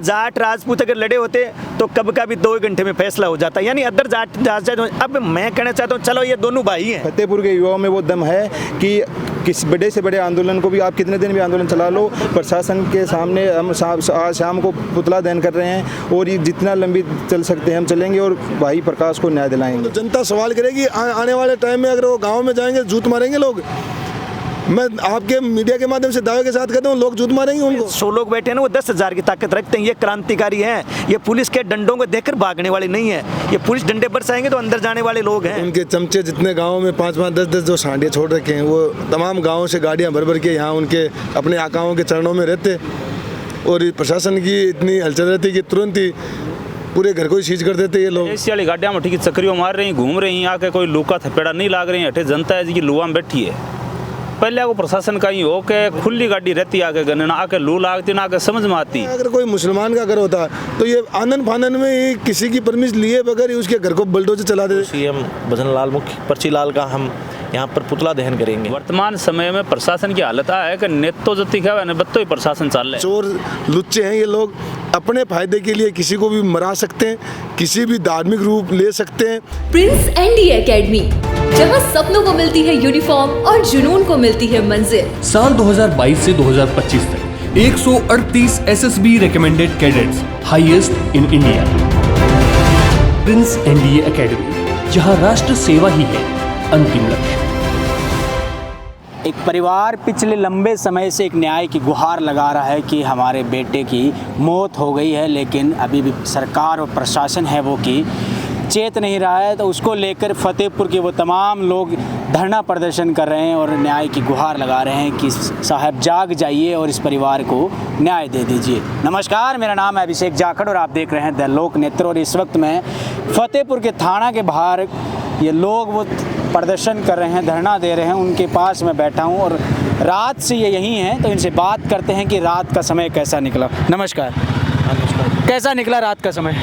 जाट राजपूत अगर लड़े होते तो कब का भी 2 घंटे में फैसला हो जाता, यानी अदर जाट। अब मैं कहना चाहता हूँ चलो ये दोनों भाई हैं। फतेहपुर के युवाओं में वो दम है कि किस बड़े से बड़े आंदोलन को भी आप कितने दिन भी आंदोलन चला लो, प्रशासन के सामने हम आज शाम को पुतला दहन कर रहे हैं और ये जितना लंबी चल सकते हैं हम चलेंगे और भाई प्रकाश को न्याय दिलाएंगे। तो जनता सवाल करेगी आने वाले टाइम में अगर वो गाँव में जाएंगे जूत मारेंगे लोग। मैं आपके मीडिया के माध्यम से दावे के साथ कहता हूँ लोग जूत मारेंगे उनको। 100 लोग बैठे हैं ना, वो 10,000 की ताकत रखते हैं। ये क्रांतिकारी हैं, ये पुलिस के डंडों को देखकर भागने वाले नहीं है। ये पुलिस डंडे बरसाएंगे तो अंदर जाने वाले लोग हैं। उनके चमचे जितने गाँव में 5-5, 10-10 जो सांडियाँ छोड़ रखे हैं, वो तमाम गाँवों से गाड़ियाँ भर भर के यहाँ उनके अपने आकाओं के चरणों में रहते। और प्रशासन की इतनी हलचल रहती कि तुरंत ही पूरे घर को ही सीज कर देते ये लोग। ऐसी वाली गाड़ियाँ में ठीक चक्रियों मार रही, घूम रही, आके कोई लूका थपेड़ा नहीं लाग रही। हटे जनता है जी की लुआ में बैठी है। पहले को प्रशासन का ही हो के खुली गाड़ी रहती आके गने ना आके लू लागती ना आके समझ में आती। अगर कोई मुसलमान का घर होता तो ये आनंद फानन में ही किसी की परमिशन लिए बगैर ही उसके घर को बुलडोजर चला दे। सीएम भजन लाल मुखी पर्ची लाल का हम यहाँ पर पुतला दहन करेंगे। वर्तमान समय में प्रशासन की हालत है कि नेतो जति क्या बत्तो ही प्रशासन चल रहा है। चोर लुच्चे हैं ये लोग, अपने फायदे के लिए किसी को भी मरा सकते हैं, किसी भी धार्मिक रूप ले सकते हैं। प्रिंस एनडी एकेडमी, जहां सपनों को मिलती है यूनिफॉर्म और जुनून को मिलती है मंजिल। साल 2022 से 2025 तक 138 SSB recommended cadets, highest in India. Prince ND academy, जहां राष्ट्र सेवा ही है अंतिम लक्ष्य। एक परिवार पिछले लंबे समय से एक न्याय की गुहार लगा रहा है कि हमारे बेटे की मौत हो गई है, लेकिन अभी भी सरकार और प्रशासन है वो कि चेत नहीं रहा है। तो उसको लेकर फतेहपुर के वो तमाम लोग धरना प्रदर्शन कर रहे हैं और न्याय की गुहार लगा रहे हैं कि साहब जाग जाइए और इस परिवार को न्याय दे दीजिए। नमस्कार, मेरा नाम है अभिषेक जाखड़ और आप देख रहे हैं द लोक नेत्र। और इस वक्त मैं फतेहपुर के थाना के बाहर ये लोग वो प्रदर्शन कर रहे हैं, धरना दे रहे हैं, उनके पास मैं बैठा हूं और रात से ये यहीं हैं। तो इनसे बात करते हैं कि रात का समय कैसा निकला। नमस्कार। कैसा निकला रात का समय?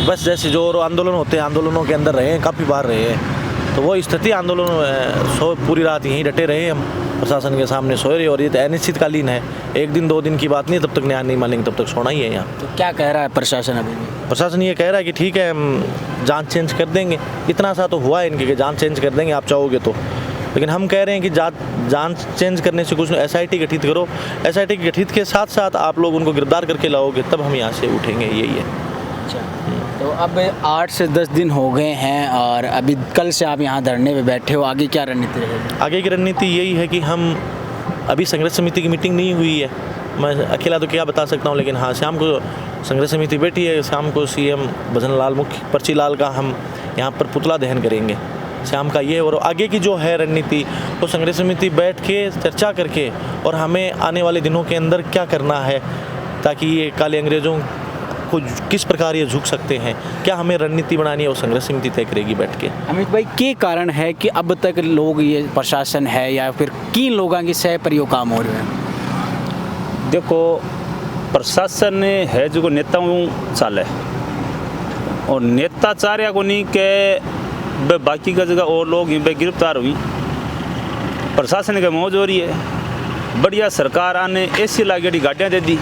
बस जैसे जो आंदोलन होते हैं आंदोलनों के अंदर रहे हैं, काफ़ी बार रहे हैं, तो वो स्थिति आंदोलन में पूरी रात यहीं डटे रहे हम, प्रशासन के सामने सोए रहे। और ये तो अनिश्चितकालीन है, 1 दिन 2 दिन की बात नहीं, तब तक न्याय नहीं मानेंगे तब तक सोना ही है यहाँ। तो क्या कह रहा है प्रशासन अभी? प्रशासन ये कह रहा है कि ठीक है हम जांच चेंज कर देंगे। इतना सा तो हुआ है इनके कि जांच चेंज कर देंगे आप चाहोगे तो, लेकिन हम कह रहे हैं कि जांच चेंज करने से कुछ SIT गठित करो। SIT गठित के साथ साथ आप लोग उनको गिरफ्तार करके लाओगे तब हम यहाँ से उठेंगे, यही है। अच्छा, तो अब 8 से 10 दिन हो गए हैं और अभी कल से आप यहाँ धरने पे बैठे हो, आगे क्या रणनीति रहेगी? आगे की रणनीति यही है कि हम अभी संघर्ष समिति की मीटिंग नहीं हुई है, मैं अकेला तो क्या बता सकता हूँ, लेकिन हाँ शाम को संघर्ष समिति बैठी है। शाम को सीएम भजन लाल मुखी पर्ची लाल का हम यहाँ पर पुतला दहन करेंगे शाम का ये। और आगे की जो है रणनीति तो संघर्ष समिति बैठ के चर्चा करके और हमें आने वाले दिनों के अंदर क्या करना है ताकि ये काले अंग्रेज़ों को किस प्रकार ये झुक सकते हैं, क्या हमें रणनीति बनानी है, वो संघर्ष समिति तय करेगी बैठ के। अमित भाई, के कारण है कि अब तक लोग ये प्रशासन है या फिर किन लोगों की सह पर यो काम हो रहे हैं? देखो, प्रशासन है जो नेताओं चाल है और नेता चार्या को नहीं के बाकी का जगह और लोग गिरफ्तार हुई, प्रशासन का मौज हो रही है। बढ़िया सरकार आने ऐसी लागेड़ी गाड़ियाँ दे दी,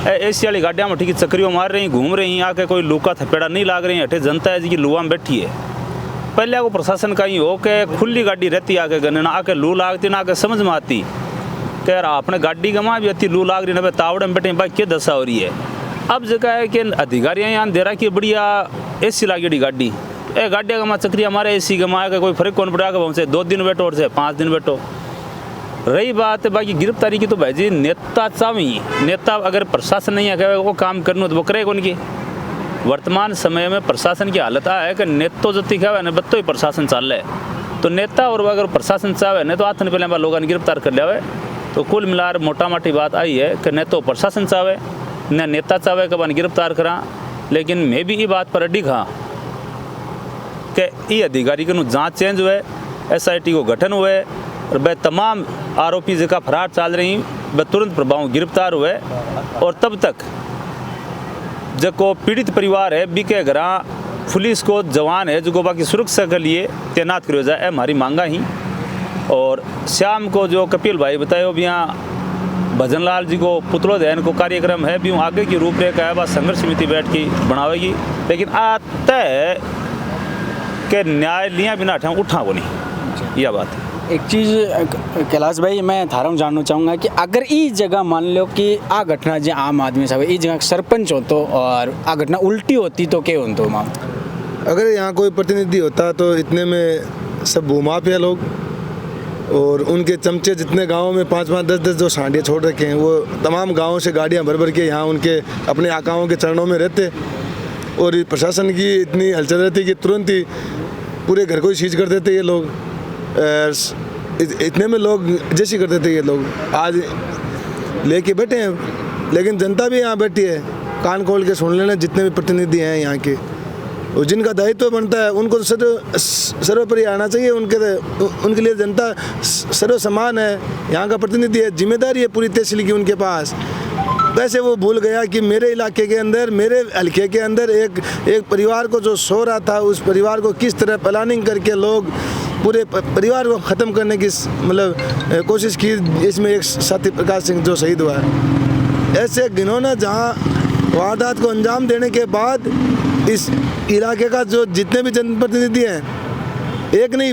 ऐसी वाली गाड़ियाँ में ठीक चक्रियों मार रही, घूम रही, आके कोई लूका थपेड़ा नहीं लाग रही। हटे जनता है जी की लुआ में बैठी है। पहले को प्रशासन का ही हो के खुली गाड़ी रहती आके गने ना आके लू लागती ना आके समझ में आती कि यार आपने गाड़ी गमा भी आती, लू लाग रही ना तावड़े में बैठे भाई क्या दशा हो रही है। अब जगह है कि अधिकारियाँ यहाँ दे रहा कि बढ़िया ऐसी लागेड़ी गाड़ी गाड़िया गमा चक्री हमारे ऐसी गमा के कोई फर्क कौन पड़ा कि हमसे 2 दिन बैठो और से 5 दिन बैठो। रही बात है बाकी गिरफ्तारी की तो भाई जी नेता चाहिए, नेता अगर प्रशासन नहीं है वो काम करना तो वो करेगा उनकी। वर्तमान समय में प्रशासन की हालत है कि नेतो जति क्या है बत्तो ही प्रशासन चल रहा है। तो नेता और अगर प्रशासन चाहे नहीं तो हाथ ने पहले लोगों ने गिरफ्तार कर लिया है। तो कुल मिलाकर मोटा मोटी बात आई है कि न तो प्रशासन चाहे न नेता चाहे कि गिरफ्तार करा। लेकिन मैं भी ये बात पर अडिग हाँ कि ये अधिकारी के जाँच चेंज हुए, SIT को गठन हुए और वह तमाम आरोपी जगह फरार चल रही वह तुरंत प्रभाव गिरफ्तार हुए। और तब तक जो पीड़ित परिवार है बी के घर पुलिस को जवान है जो बाकी सुरक्षा के लिए तैनात करो जाए, हमारी मांगा ही। और शाम को जो कपिल भाई बताए भी यहाँ भजनलाल जी को पुतलो दहन को कार्यक्रम है भी आगे की रूपरेखा है बस संघर्ष समिति बैठ के बनावेगी, लेकिन आता है कि न्याय लिया बिना उठा को नहीं, यह बात है। एक चीज़ कैलाश भाई मैं थारा जानना चाहूँगा कि अगर इस जगह मान लो कि आ घटना जो आम आदमी सब इस जगह सरपंच हो तो और आ घटना उल्टी होती तो क्या होता माम? अगर यहाँ कोई प्रतिनिधि होता तो इतने में सब भूमाफिया लोग और उनके चमचे जितने गाँव में 5-5, 10-10 जो सांडियाँ छोड़ रखे हैं वो तमाम गाँवों से गाड़ियाँ भर भर के यहाँ उनके अपने आकाओं के चरणों में रहते, और प्रशासन की इतनी हलचल रहती कि तुरंत ही पूरे घर को ही सीज कर देते ये लोग। इतने में लोग जैसे करते थे ये लोग आज लेके बैठे हैं, लेकिन जनता भी यहाँ बैठी है कान खोल के सुन लेना, जितने भी प्रतिनिधि हैं यहाँ के, और जिनका दायित्व बनता है उनको सर्वोपरि आना चाहिए। उनके लिए जनता सर्व समान है, यहाँ का प्रतिनिधि है, जिम्मेदारी है पूरी तहसील की उनके पास। वैसे वो भूल गया कि मेरे इलाके के अंदर, मेरे हल्के के अंदर एक परिवार को जो सो रहा था उस परिवार को किस तरह प्लानिंग करके लोग पूरे परिवार को ख़त्म करने की मतलब कोशिश की। इसमें एक साथी प्रकाश सिंह जो शहीद हुआ है। ऐसे घिनौना जहाँ वारदात को अंजाम देने के बाद इस इलाके का जो जितने भी जनप्रतिनिधि हैं, एक नहीं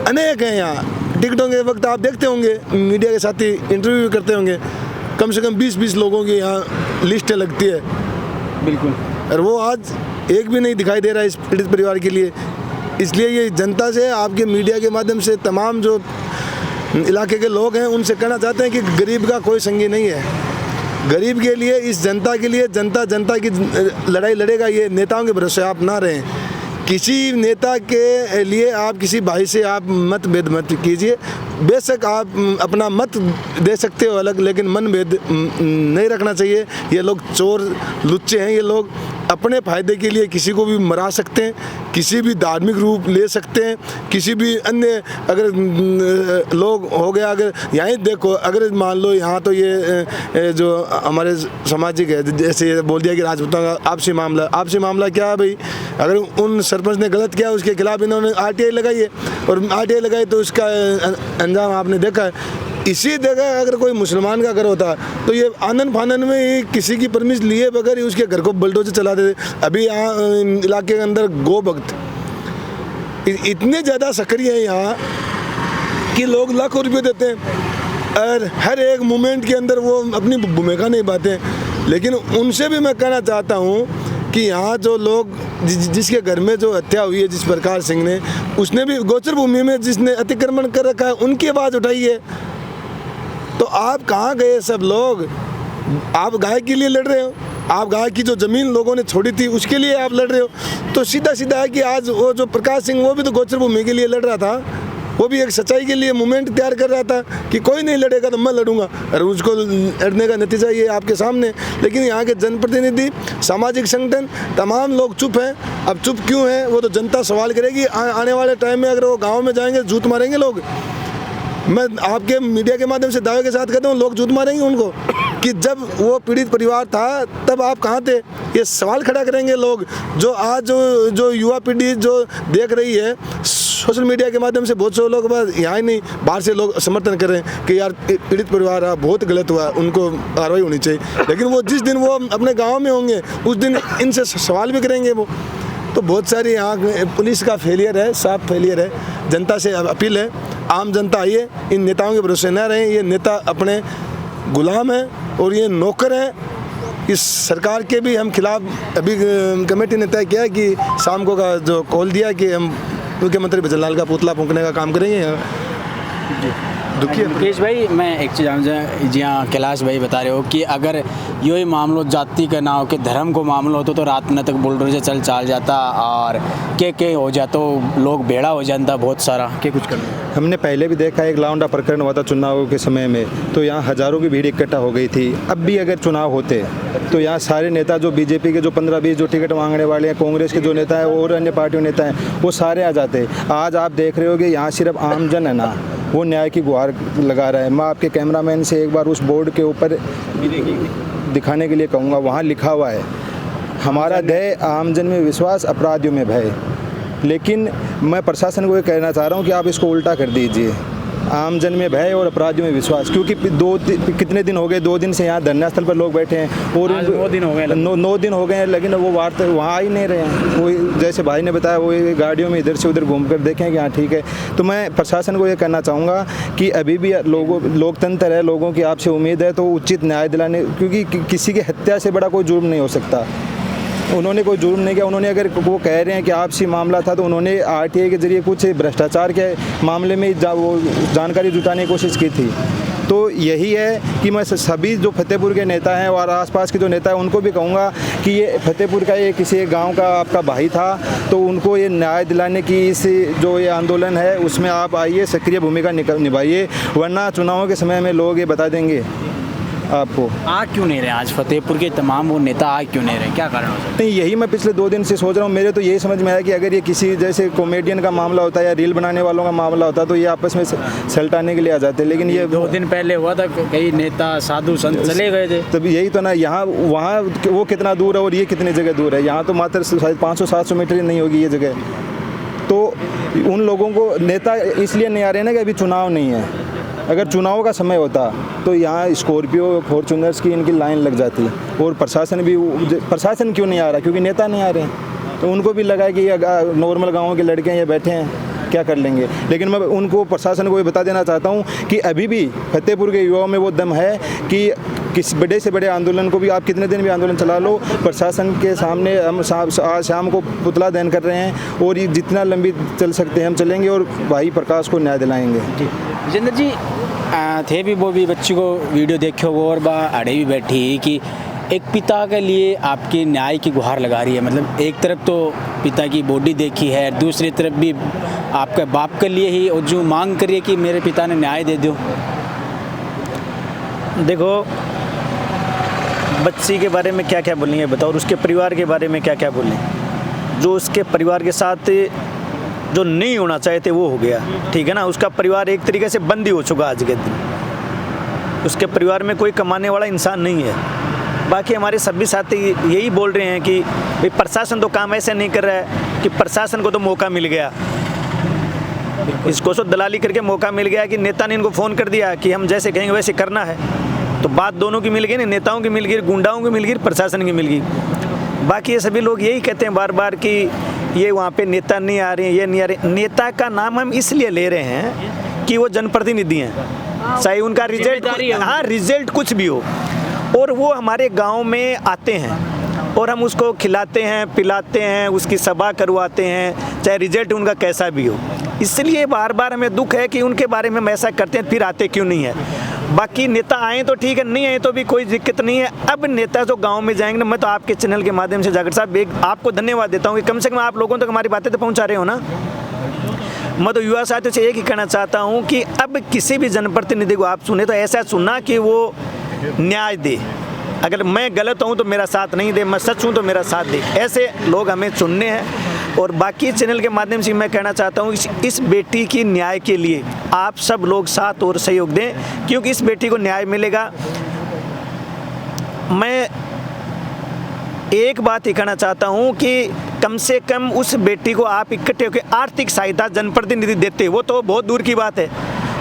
अनेक हैं यहाँ। टिकटों के वक्त आप देखते होंगे मीडिया के साथी इंटरव्यू भी करते होंगे, कम से कम 20-20 लोगों की यहाँ लिस्टें लगती है। बिल्कुल। और वो आज एक भी नहीं दिखाई दे रहा है इस पीड़ित परिवार के लिए। इसलिए ये जनता से, आपके मीडिया के माध्यम से तमाम जो इलाके के लोग हैं उनसे कहना चाहते हैं कि गरीब का कोई संगी नहीं है। गरीब के लिए, इस जनता के लिए जनता की लड़ाई लड़ेगा। ये नेताओं के भरोसे आप ना रहें। किसी नेता के लिए आप किसी भाई से आप मतभेद मत कीजिए। बेशक आप अपना मत दे सकते हो अलग, लेकिन मनभेद नहीं रखना चाहिए। ये लोग चोर लुच्चे हैं, ये लोग अपने फ़ायदे के लिए किसी को भी मरा सकते हैं, किसी भी धार्मिक रूप ले सकते हैं, किसी भी अन्य अगर लोग हो गया। अगर यहीं देखो, अगर मान लो यहाँ तो ये जो हमारे सामाजिक है, जैसे ये बोल दिया कि राजपूतों का आपसी मामला क्या है भाई? अगर उन सरपंच ने गलत किया उसके खिलाफ इन्होंने RTI लगाई है, और RTI लगाई तो उसका अंजाम आपने देखा है। इसी जगह अगर कोई मुसलमान का घर होता तो ये आनन फानन में ही किसी की परमिश लिए बगैर ही उसके घर को बुलडोजर चला देते। अभी यहाँ इलाके के अंदर गो भक्त इतने ज़्यादा सक्रिय हैं यहाँ कि लोग लाखों रुपये देते हैं और हर एक मोमेंट के अंदर वो अपनी भूमिका निभाते हैं। लेकिन उनसे भी मैं कहना चाहता हूँ कि यहाँ जो लोग जिसके घर में जो हत्या हुई है जिस प्रकार सिंह ने, उसने भी गोचर भूमि में जिसने अतिक्रमण कर रखा है उनकी आवाज़ उठाई है। तो आप कहाँ गए सब लोग? आप गाय के लिए लड़ रहे हो, आप गाय की जो ज़मीन लोगों ने छोड़ी थी उसके लिए आप लड़ रहे हो। तो सीधा सीधा है कि आज वो जो प्रकाश सिंह वो भी तो गोचर भूमि के लिए लड़ रहा था, वो भी एक सच्चाई के लिए मूवमेंट तैयार कर रहा था कि कोई नहीं लड़ेगा तो मैं लड़ूंगा, और उसको लड़ने का नतीजा ये आपके सामने। लेकिन यहाँ के जनप्रतिनिधि, सामाजिक संगठन, तमाम लोग चुप हैं। अब चुप क्यों हैं वो तो जनता सवाल करेगी। आने वाले टाइम में अगर वो गाँव में जाएंगे जूत मारेंगे लोग। मैं आपके मीडिया के माध्यम से दावे के साथ कहता हूँ लोग जूत मारेंगे उनको कि जब वो पीड़ित परिवार था तब आप कहाँ थे। ये सवाल खड़ा करेंगे लोग। जो आज जो युवा पीढ़ी जो देख रही है सोशल मीडिया के माध्यम से, बहुत से लोग बस यहाँ ही नहीं बाहर से लोग समर्थन कर रहे हैं कि यार पीड़ित परिवार बहुत गलत हुआ, उनको कार्रवाई होनी चाहिए। लेकिन वो जिस दिन वो अपने गाँव में होंगे उस दिन इनसे सवाल भी करेंगे वो। तो बहुत सारी यहाँ पुलिस का फेलियर है, साफ फेलियर है। जनता से अपील है, आम जनता आइए, इन नेताओं के भरोसे न रहें। ये नेता अपने गुलाम हैं और ये नौकर हैं। इस सरकार के भी हम खिलाफ अभी कमेटी ने तय किया है कि शाम को का जो कॉल दिया कि हम मुख्यमंत्री भजनलाल का पुतला फूंकने का काम करेंगे। दुखी मुकेश भाई, मैं एक चीज़ जी हाँ कैलाश भाई बता रहे हो कि अगर यही मामलों जाति का ना हो के धर्म को मामला होता तो रात में तक बुलडोजर चल जाता और के हो जाता, लोग बेड़ा हो जाता बहुत सारा के कुछ करना। हमने पहले भी देखा एक लाउंडा प्रकरण हुआ था चुनाव के समय में, तो यहाँ हज़ारों की भीड़ इकट्ठा हो गई थी। अब भी अगर चुनाव होते तो यहाँ सारे नेता जो बीजेपी के जो 15-20 जो टिकट मांगने वाले हैं, कांग्रेस के जो नेता हैं और अन्य पार्टियों नेता हैं, वो सारे आ जाते। आज आप देख रहे हो कि यहाँ सिर्फ आमजन है ना, वो न्याय की गुहार लगा रहा है। मैं आपके कैमरामैन से एक बार उस बोर्ड के ऊपर दिखाने के लिए कहूँगा, वहाँ लिखा हुआ है हमारा ध्येय आमजन में विश्वास, अपराधियों में भय। लेकिन मैं प्रशासन को ये कहना चाह रहा हूँ कि आप इसको उल्टा कर दीजिए। आमजन में भय और अपराधियों में विश्वास, क्योंकि कितने दिन हो गए, 2 दिन से यहाँ धरना स्थल पर लोग बैठे हैं और 9 दिन हो गए 9 दिन हो गए हैं, लेकिन वो वार्ता वहाँ आ ही नहीं रहे हैं। वो जैसे भाई ने बताया वो गाड़ियों में इधर से उधर घूम कर देखें कि हाँ ठीक है। तो मैं प्रशासन को ये कहना चाहूँगा कि अभी भी लोकतंत्र है, लोगों की आपसे उम्मीद है तो उचित न्याय दिलाने, क्योंकि किसी की हत्या से बड़ा कोई जुर्म नहीं हो सकता। उन्होंने कोई जुर्म नहीं किया। उन्होंने अगर वो कह रहे हैं कि आपसी मामला था तो उन्होंने आरटीआई के जरिए कुछ भ्रष्टाचार के मामले में वो जानकारी जुटाने की कोशिश की थी। तो यही है कि मैं सभी जो फतेहपुर के नेता हैं और आसपास के जो नेता हैं उनको भी कहूँगा कि ये फतेहपुर का ये किसी गांव का आपका भाई था, तो उनको ये न्याय दिलाने की इस जो ये आंदोलन है उसमें आप आइए, सक्रिय भूमिका निभाइए, वरना चुनावों के समय में लोग ये बता देंगे आपको। आ क्यों नहीं रहे आज फतेहपुर के तमाम वो नेता आ क्यों नहीं रहे, क्या कारण हो सकता है? नहीं, यही मैं पिछले 2 दिन से सोच रहा हूँ। मेरे तो यही समझ में आया कि अगर ये किसी जैसे कॉमेडियन का मामला होता है या रील बनाने वालों का मामला होता तो ये आपस में सलटाने के लिए आ जाते, लेकिन ये 2 दिन पहले हुआ था, कई नेता साधु संत चले गए थे। तब यही तो ना, यहाँ वहाँ वो कितना दूर है और ये कितनी जगह दूर है। यहाँ तो मात्र शायद 500-700 मीटर ही नहीं होगी ये जगह। तो उन लोगों को नेता इसलिए नहीं आ रहे ना कि अभी चुनाव नहीं है। अगर चुनाव का समय होता तो यहाँ स्कॉर्पियो फॉर्चूनर्स की इनकी लाइन लग जाती। और प्रशासन क्यों नहीं आ रहा? क्योंकि नेता नहीं आ रहे हैं। तो उनको भी लगा कि नॉर्मल गाँव के लड़के ये बैठे हैं, क्या कर लेंगे। लेकिन मैं उनको, प्रशासन को ये बता देना चाहता हूँ कि अभी भी फतेहपुर के युवाओं में वो दम है कि किस बड़े से बड़े आंदोलन को भी आप कितने दिन भी आंदोलन चला लो, प्रशासन के सामने हम आज शाम को पुतला दहन कर रहे हैं और ये जितना लंबी चल सकते हैं हम चलेंगे और भाई प्रकाश को न्याय दिलाएंगे। जी विजेंद्र जी, थे भी वो भी बच्ची को वीडियो देखो वो और अड़े भी बैठी कि एक पिता के लिए आपकी न्याय की गुहार लगा रही है। मतलब एक तरफ तो पिता की बॉडी देखी है, दूसरी तरफ भी आपके बाप के लिए ही और जो मांग करिए कि मेरे पिता ने न्याय दे दो। देखो, बच्ची के बारे में क्या क्या बोलेंगे बताओ, और उसके परिवार के बारे में क्या क्या बोलें। जो उसके परिवार के साथ जो नहीं होना चाहते वो हो गया, ठीक है ना। उसका परिवार एक तरीके से बंदी हो चुका आज के दिन। उसके परिवार में कोई कमाने वाला इंसान नहीं है। बाकी हमारे सभी साथी यही बोल रहे हैं कि भाई प्रशासन तो काम ऐसे नहीं कर रहा है कि प्रशासन को तो मौका मिल गया, इसको तो दलाली करके मौका मिल गया कि नेता ने इनको फ़ोन कर दिया कि हम जैसे कहेंगे वैसे करना है। तो बात दोनों की मिल गई ना, नेताओं की मिल गई, गुंडाओं की मिल गई, प्रशासन की मिल गई। बाकी ये सभी लोग यही कहते हैं बार बार कि ये वहाँ पे नेता नहीं आ रहे हैं, ये नहीं आ रहे। नेता का नाम हम इसलिए ले रहे हैं कि वो जनप्रतिनिधि हैं, चाहे उनका रिजल्ट कुछ भी हो, और वो हमारे गांव में आते हैं और हम उसको खिलाते हैं, पिलाते हैं, उसकी सभा करवाते हैं, चाहे रिजल्ट उनका कैसा भी हो। इसलिए बार बार हमें दुख है कि उनके बारे में हम ऐसा करते हैं, फिर आते क्यों नहीं है। बाकी नेता आए तो ठीक है, नहीं आए तो भी कोई दिक्कत नहीं है। अब नेता जो गांव में जाएंगे, मैं तो आपके चैनल के माध्यम से जाकर साहब एक आपको धन्यवाद देता हूं कि कम से कम आप लोगों तक हमारी बातें तो पहुंचा रहे हो ना। मैं तो युवा साथियों से एक ही कहना चाहता हूं कि अब किसी भी जनप्रतिनिधि को आप सुने तो ऐसा सुना कि वो न्याय दे। अगर मैं गलत हूं तो मेरा साथ नहीं दे, मैं सच हूं तो मेरा साथ दे। ऐसे लोग हमें चुनने हैं। और बाकी चैनल के माध्यम से मैं कहना चाहता हूं इस बेटी की न्याय के लिए आप सब लोग साथ और सहयोग दें, क्योंकि इस बेटी को न्याय मिलेगा। मैं एक बात ही कहना चाहता हूं कि कम से कम उस बेटी को आप इकट्ठे होकर आर्थिक सहायता जनप्रतिनिधि देते, वो तो बहुत दूर की बात है,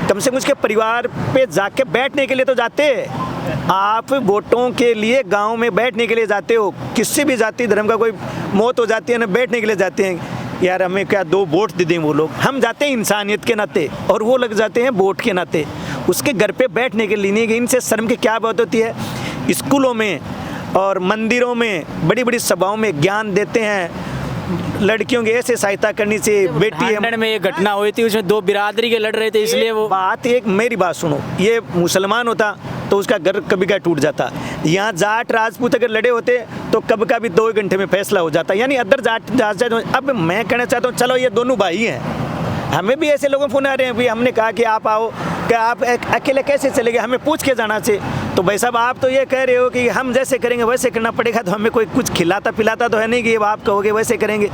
कम से कम उसके परिवार पे जाके बैठने के लिए तो जाते हैं। आप वोटों के लिए गांव में बैठने के लिए जाते हो, किसी भी जाति धर्म का कोई मौत हो जाती है ना, बैठने के लिए जाते हैं। यार हमें क्या 2 वोट दे दें वो लोग, हम जाते हैं इंसानियत के नाते और वो लग जाते हैं वोट के नाते। उसके घर पे बैठने के लिए नहीं, इनसे शर्म की क्या बात होती है। स्कूलों में और मंदिरों में बड़ी बड़ी सभाओं में ज्ञान देते हैं, लड़कियों की ऐसे सहायता करनी चाहिए। बेटी में ये घटना हुई थी, उसमें 2 बिरादरी के लड़ रहे थे, इसलिए वो बात एक मेरी बात सुनो, ये मुसलमान होता तो उसका घर कभी का टूट जाता। यहाँ जाट राजपूत अगर लड़े होते तो कब का भी 2 घंटे में फैसला हो जाता, यानी अदर जाट। अब मैं कहना चाहता हूँ चलो ये दोनों भाई हैं, हमें भी ऐसे लोगों फोन आ रहे हैं, भाई हमने कहा कि आप आओ, क्या आप अकेले कैसे चले गए, हमें पूछ के जाना चाहिए। तो भाई साहब आप तो ये कह रहे हो कि हम जैसे करेंगे वैसे करना पड़ेगा, तो हमें कोई कुछ खिलाता पिलाता तो है नहीं कि आप कहोगे वैसे करेंगे।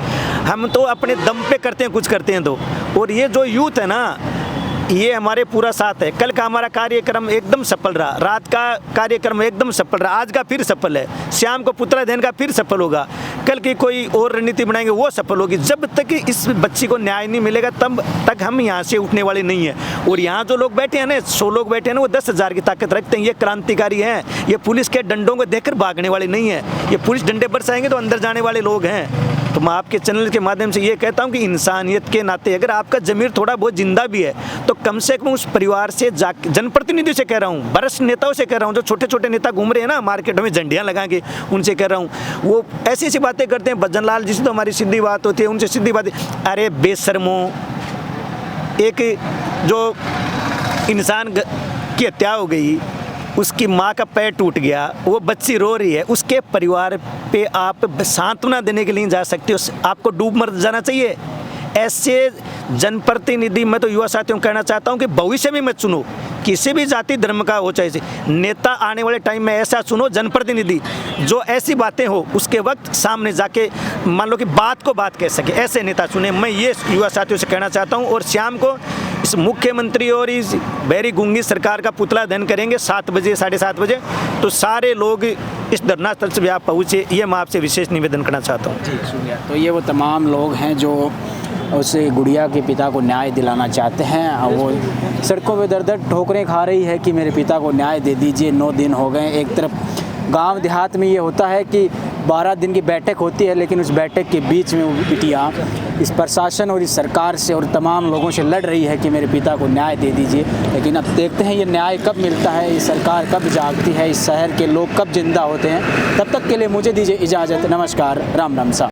हम तो अपने दम पे करते हैं, कुछ करते हैं तो। और ये जो यूथ है ना, ये हमारे पूरा साथ है। कल का हमारा कार्यक्रम एकदम सफल रहा, रात का कार्यक्रम एकदम सफल रहा, आज का फिर सफल है, शाम को पुतला दहन का फिर सफल होगा, कल की कोई और रणनीति बनाएंगे वो सफल होगी। जब तक इस बच्ची को न्याय नहीं मिलेगा तब तक हम यहाँ से उठने वाले नहीं हैं। और यहाँ जो लोग बैठे हैं ना, 100 लोग बैठे हैं ना, वो 10,000 की ताकत रखते हैं। ये क्रांतिकारी हैं, ये पुलिस के डंडों को देखकर भागने वाले नहीं हैं। ये पुलिस डंडे बरसाएंगे तो अंदर जाने वाले लोग हैं। तो मैं आपके चैनल के माध्यम से ये कहता हूँ कि इंसानियत के नाते अगर आपका ज़मीर थोड़ा बहुत जिंदा भी है तो कम से कम उस परिवार से जाके, जनप्रतिनिधि से कह रहा हूँ, वरिष्ठ नेताओं से कह रहा हूँ, जो छोटे छोटे नेता घूम रहे हैं ना मार्केटों में झंडियाँ लगा के, उनसे कह रहा हूँ, वो ऐसी ऐसी बातें करते हैं। भजन लाल जी से तो हमारी सीधी बात होती है, उनसे सीधी बात है। अरे बेशर्मो, एक जो इंसान की हत्या हो गई, उसकी माँ का पैर टूट गया, वो बच्ची रो रही है, उसके परिवार पे आप सांत्वना देने के लिए जा सकते हो, आपको डूब मर जाना चाहिए। ऐसे जनप्रतिनिधि, मैं तो युवा साथियों को कहना चाहता हूँ कि भविष्य में मत चुनो, किसी भी जाति धर्म का हो चाहे नेता, आने वाले टाइम में ऐसा चुनो जनप्रतिनिधि जो ऐसी बातें हो उसके वक्त सामने जाके मान लो कि बात को बात कह सके, ऐसे नेता चुने। मैं ये युवा साथियों से कहना चाहता हूँ। और शाम को इस मुख्यमंत्री और इस बहरी गूंगी सरकार का पुतला दहन करेंगे 7 बजे 7:30 बजे, तो सारे लोग इस धरना स्थल से भी आप पहुँचे, ये मैं आपसे विशेष निवेदन करना चाहता हूँ। जी शुक्रिया। तो ये वो तमाम लोग हैं जो उस गुड़िया के पिता को न्याय दिलाना चाहते हैं। वो सड़कों पे दर दर ठोकरें खा रही है कि मेरे पिता को न्याय दे दीजिए। 9 दिन हो गए। एक तरफ गांव देहात में ये होता है कि 12 दिन की बैठक होती है, लेकिन उस बैठक के बीच में वो बिटिया इस प्रशासन और इस सरकार से और तमाम लोगों से लड़ रही है कि मेरे पिता को न्याय दे दीजिए। लेकिन अब देखते हैं ये न्याय कब मिलता है, ये सरकार कब जागती है, इस शहर के लोग कब जिंदा होते हैं। तब तक के लिए मुझे दीजिए इजाज़त। नमस्कार, राम राम सा।